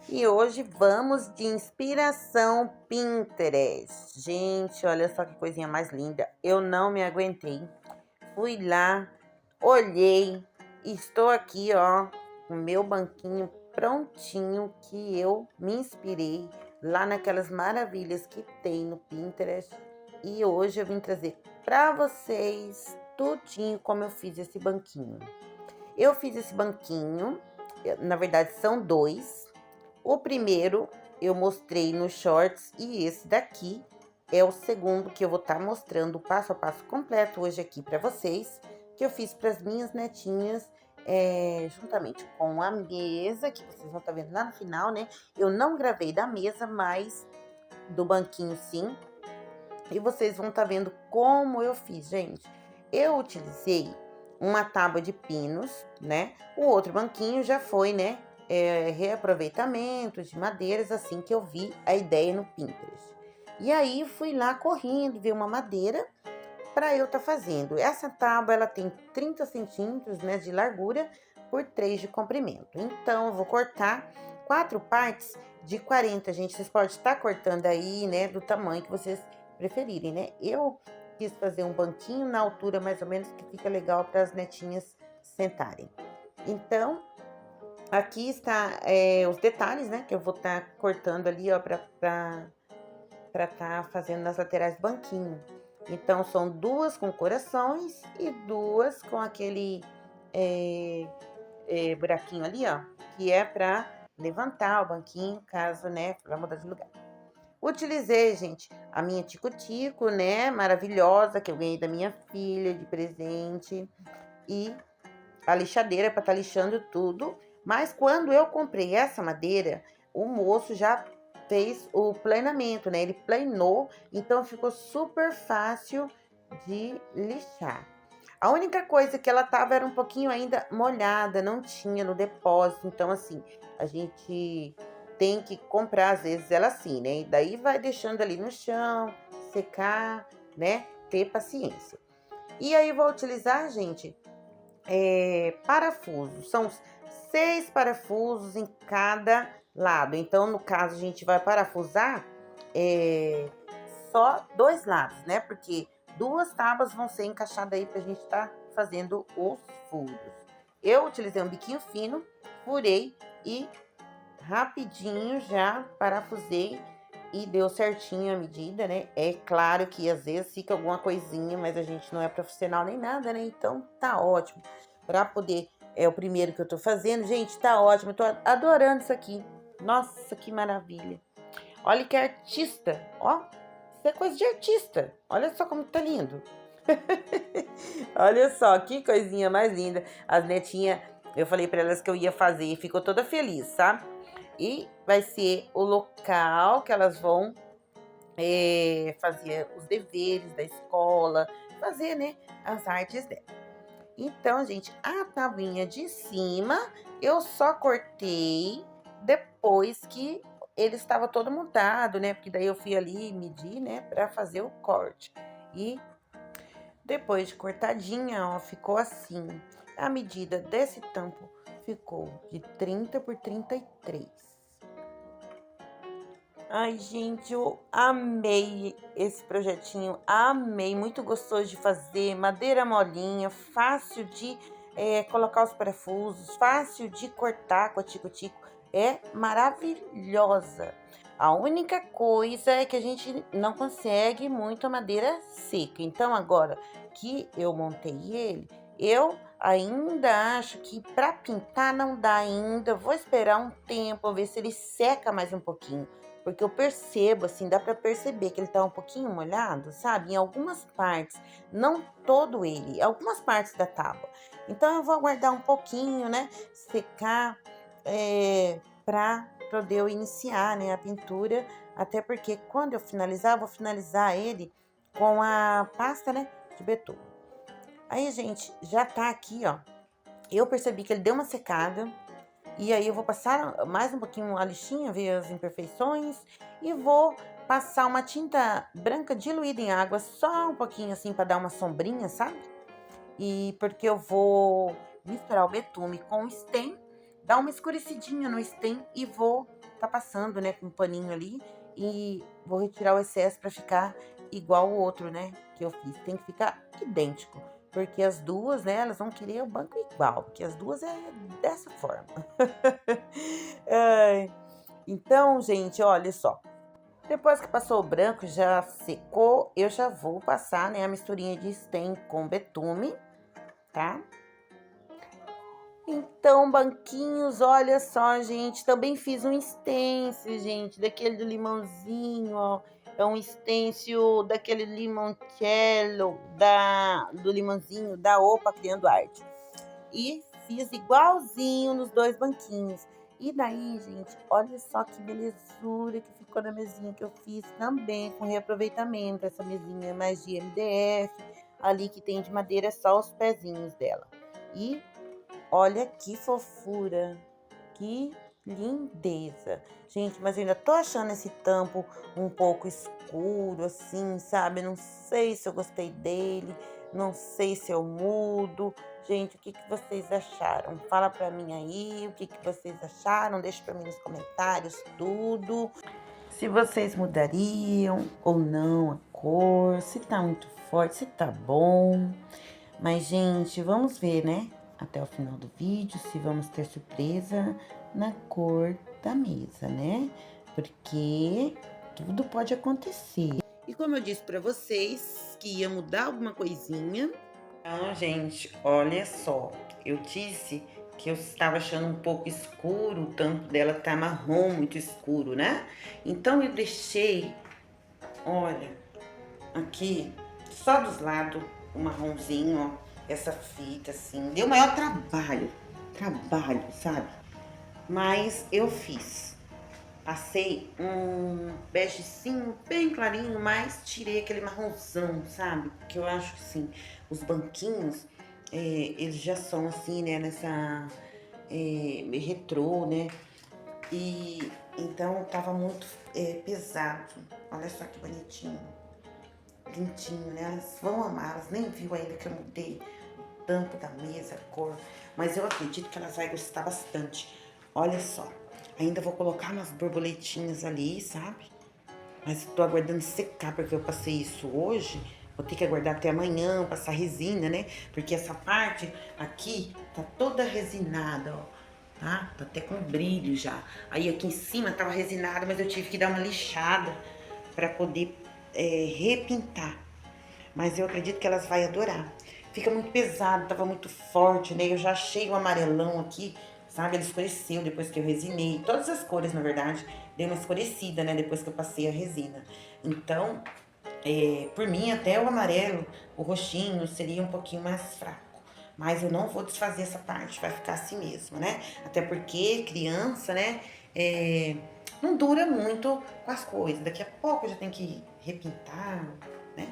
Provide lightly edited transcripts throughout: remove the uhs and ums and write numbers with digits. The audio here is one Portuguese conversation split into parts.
E hoje vamos de inspiração Pinterest. Gente, olha só que coisinha mais linda. Eu não me aguentei. Fui lá, olhei, e estou aqui, ó, com o meu banquinho prontinho que eu me inspirei lá naquelas maravilhas que tem no Pinterest. E hoje eu vim trazer para vocês tudinho como eu fiz esse banquinho. Eu fiz esse banquinho, na verdade são dois. O primeiro eu mostrei nos shorts e esse daqui é o segundo que eu vou estar mostrando o passo a passo completo hoje aqui para vocês, que eu fiz para as minhas netinhas, juntamente com a mesa, que vocês vão estar vendo lá no final, né? Eu não gravei da mesa, mas do banquinho sim. E vocês vão estar vendo como eu fiz, gente. Eu utilizei uma tábua de pinos, né? O outro banquinho já foi, né? Reaproveitamento de madeiras, assim que eu vi a ideia no Pinterest. E aí fui lá correndo ver uma madeira para eu estar fazendo. Essa tábua ela tem 30 centímetros, né, de largura por 3 de comprimento. Então eu vou cortar 4 partes de 40, gente. Vocês podem estar cortando aí, né, do tamanho que vocês preferirem, né? Eu quis fazer um banquinho na altura mais ou menos que fica legal para as netinhas sentarem. Então, aqui está os detalhes, né, que eu vou estar cortando ali, ó, para estar fazendo nas laterais do banquinho. Então, são duas com corações e duas com aquele buraquinho ali, ó, que é para levantar o banquinho, caso, né, para mudar de lugar. Utilizei, gente, a minha tico-tico, né, maravilhosa, que eu ganhei da minha filha de presente, e a lixadeira para estar lixando tudo. Mas quando eu comprei essa madeira, o moço já fez o planamento, né? Ele planou, então ficou super fácil de lixar. A única coisa que ela tava era um pouquinho ainda molhada, não tinha no depósito. Então, assim, a gente tem que comprar, às vezes, ela assim, né? E daí vai deixando ali no chão, secar, né? Ter paciência. E aí, vou utilizar, gente, parafusos. São 6 parafusos em cada lado. Então, no caso, a gente vai parafusar só 2 lados, né? Porque 2 tábuas vão ser encaixadas aí pra gente estar fazendo os furos. Eu utilizei um biquinho fino, furei e rapidinho já parafusei e deu certinho a medida, né? É claro que às vezes fica alguma coisinha, mas a gente não é profissional nem nada, né? Então tá ótimo. Pra poder, é o primeiro que eu tô fazendo, gente, tá ótimo. Eu tô adorando isso aqui. Nossa, que maravilha. Olha que artista, ó. Isso é coisa de artista. Olha só como tá lindo. Olha só, que coisinha mais linda. As netinhas, eu falei pra elas que eu ia fazer e ficou toda feliz, sabe? E vai ser o local que elas vão fazer os deveres da escola, fazer, né, as artes dela. Então, gente, a tabuinha de cima eu só cortei depois que ele estava todo montado, né? Porque daí eu fui ali medir, né, para fazer o corte. E depois de cortadinha, ó, ficou assim. A medida desse tampo ficou de 30 por 33. Ai, gente, eu amei esse projetinho, amei, muito gostoso de fazer, madeira molinha, fácil de colocar os parafusos, fácil de cortar com a tico-tico, é maravilhosa. A única coisa é que a gente não consegue muito a madeira seca, então agora que eu montei ele, eu ainda acho que para pintar não dá ainda, vou esperar um tempo, ver se ele seca mais um pouquinho. Porque eu percebo, assim, dá para perceber que ele tá um pouquinho molhado, sabe? Em algumas partes, não todo ele, algumas partes da tábua. Então eu vou aguardar um pouquinho, né? Secar, para poder eu iniciar, né, a pintura. Até porque quando eu finalizar, eu vou finalizar ele com a pasta, né, de betume. Aí, gente, já tá aqui, ó. Eu percebi que ele deu uma secada. E aí eu vou passar mais um pouquinho a lixinha, ver as imperfeições. E vou passar uma tinta branca diluída em água, só um pouquinho assim para dar uma sombrinha, sabe? E porque eu vou misturar o betume com o stem, dar uma escurecidinha no stem e vou tá passando, né, com um paninho ali e vou retirar o excesso pra ficar igual o outro, né, que eu fiz. Tem que ficar idêntico, porque as duas, né, elas vão querer o banco igual, porque as duas é dessa forma. Ai, então, gente, olha só. Depois que passou o branco, já secou, eu já vou passar, né, a misturinha de stem com betume, tá? Então, banquinhos, olha só, gente, também fiz um stencil, gente, daquele do limãozinho, ó. É um stencil daquele limoncello, do limãozinho da Opa Criando Arte. E fiz igualzinho nos dois banquinhos. E daí, gente, olha só que belezura que ficou na mesinha que eu fiz também com reaproveitamento. Essa mesinha é mais de MDF, ali que tem de madeira só os pezinhos dela. E olha que fofura, que lindeza. Gente, mas eu ainda tô achando esse tampo um pouco escuro, assim, sabe? Não sei se eu gostei dele, não sei se eu mudo. Gente, o que que vocês acharam? Fala pra mim aí, o que que vocês acharam? Deixa pra mim nos comentários tudo. Se vocês mudariam ou não a cor, se tá muito forte, se tá bom. Mas, gente, vamos ver, né? Até o final do vídeo, se vamos ter surpresa na cor da mesa, né? Porque tudo pode acontecer. E como eu disse pra vocês que ia mudar alguma coisinha. Então, gente, olha só. Eu disse que eu estava achando um pouco escuro, o tampo dela tá marrom, muito escuro, né? Então, eu deixei, olha, aqui, só dos lados, o marronzinho, ó. Essa fita, assim, deu maior trabalho, sabe? Mas eu fiz. Passei um begezinho bem clarinho, mas tirei aquele marronzão, sabe? Porque eu acho que, assim, os banquinhos, eles já são, assim, né, nessa retrô, né? E então tava muito pesado. Olha só que bonitinho. Lindinho, né? Elas vão amar, elas nem viu ainda que eu mudei o tampo da mesa, a cor, mas eu acredito que elas vão gostar bastante. Olha só, ainda vou colocar umas borboletinhas ali, sabe? Mas tô aguardando secar, porque eu passei isso hoje, vou ter que aguardar até amanhã, passar resina, né? Porque essa parte aqui tá toda resinada, ó. Tá até com brilho já. Aí aqui em cima tava resinada, mas eu tive que dar uma lixada pra poder repintar. Mas eu acredito que elas vão adorar. Fica muito pesado, tava muito forte, né? Eu já achei o amarelão aqui, sabe? Ele escureceu depois que eu resinei. Todas as cores, na verdade, deu uma escurecida, né? Depois que eu passei a resina. Então, por mim, até o amarelo, o roxinho, seria um pouquinho mais fraco. Mas eu não vou desfazer essa parte, vai ficar assim mesmo, né? Até porque criança, né? Não dura muito com as coisas. Daqui a pouco eu já tenho que repintar, né?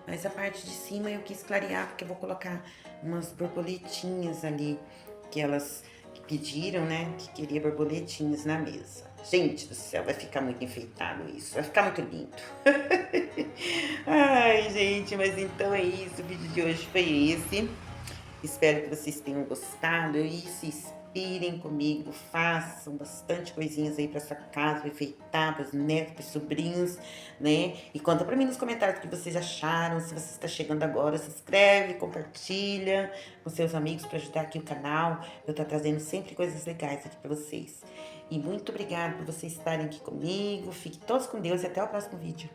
Mas a parte de cima eu quis clarear, porque eu vou colocar umas borboletinhas ali, que elas pediram, né? Que queria borboletinhas na mesa. Gente do céu, vai ficar muito enfeitado isso, vai ficar muito lindo. Ai, gente, mas então é isso, o vídeo de hoje foi esse. Espero que vocês tenham gostado e se inspirem comigo, façam bastante coisinhas aí para sua casa, pra enfeitar, para os netos, para os sobrinhos, né? E conta para mim nos comentários o que vocês acharam. Se você está chegando agora, se inscreve, compartilha com seus amigos para ajudar aqui o canal. Eu tô trazendo sempre coisas legais aqui para vocês. E muito obrigada por vocês estarem aqui comigo. Fiquem todos com Deus e até o próximo vídeo.